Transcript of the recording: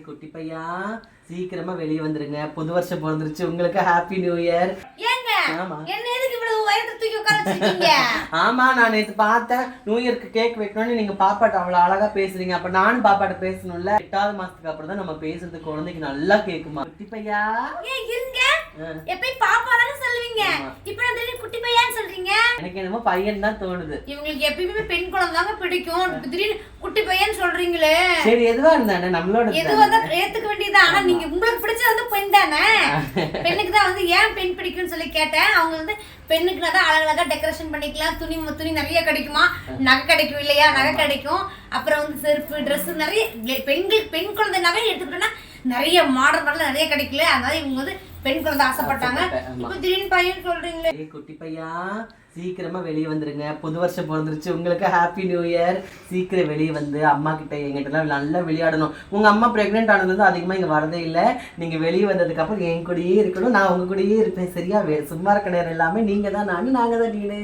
குட்டி பையா சீக்கிரமா வெளியே வந்துருங்க. புது வருஷம் பிறந்துருச்சு, உங்களுக்கு ஹாப்பி நியூ இயர். ஆமா என்ன எதுக்கு இவ்வளவு வயத்தை தூக்கி உட்கார வச்சிருக்கீங்க? ஆமா, நான் நேத்து பார்த்தேன் நியூ இயர்க்கு கேக் வைக்கணும்னு. நீங்க பாப்பாட்ட அவ்வளவு அழகா பேசுறீங்க. அப்ப நானும் பாப்பாட்ட பேசணும்ல. 8வது மாசத்துக்கு அப்புறம் தான் நம்ம பேசுறது குழந்தைக்கு நல்லா கேக்குமா. குட்டி பையா இருங்க, எப்பயும் பாப்பா தானே சொல்லுவீங்க, இப்ப நான் திடீர்னு குட்டி பையான்னு சொல்றீங்க. எனக்கு என்னமோ பையன் தான் தோணுது. இவங்களுக்கு எப்பயுமே பெண் குழந்தை தாங்க பிடிக்கும், திடீர்னு குட்டி பையன்னு சொல்றீங்களே. சரி, எதுவா இருந்தானே நம்மளோட எதுவா தான் ஏத்துக்க வேண்டியதான். ஆனா நீங்க உங்களுக்கு பிடிச்சது வந்து பெண் தானே. பெண்ணுக்கு தான் வந்து ஏன் பெண் பிடிக்கும்னு சொல்லி கேட்டேன். அவங்க வந்து பெண்ணுக்கு தான் அழகழகா டெக்கரேஷன் பண்ணிக்கலாம், துணி நிறைய கிடைக்குமா, நகை கிடைக்கும் இல்லையா, நகை கிடைக்கும். அப்புறம் வந்து செருப்பு, ட்ரெஸ் நிறைய பெண் குழந்தை நகை எடுத்துக்கிட்டோம்னா நிறைய மாடல் நிறைய கிடைக்கல. அதனால இவங்க வந்து பெண் குழந்தை ஆசைப்பட்டாங்க. இப்ப திடீர்னு பையன் சொல்றீங்களே. குட்டி பையா சீக்கிரமா வெளியே வந்துருங்க. புது வருஷம் பிறந்துருச்சு, உங்களுக்கு ஹாப்பி நியூ இயர். சீக்கிரம் வெளியே வந்து அம்மா கிட்ட எங்கிட்ட எல்லாம் நல்லா விளையாடணும். உங்க அம்மா பிரெக்னென்ட் ஆனது வந்து அதிகமா இங்க வரதே இல்லை. நீங்க வெளியே வந்ததுக்கு அப்புறம் என் கூடயே இருக்கணும், நான் உங்க கூடயே இருப்பேன். சரியா? சும்மா இருக்க நேரம் எல்லாமே நீங்க தான் நானு, நாங்க தான் நீனு.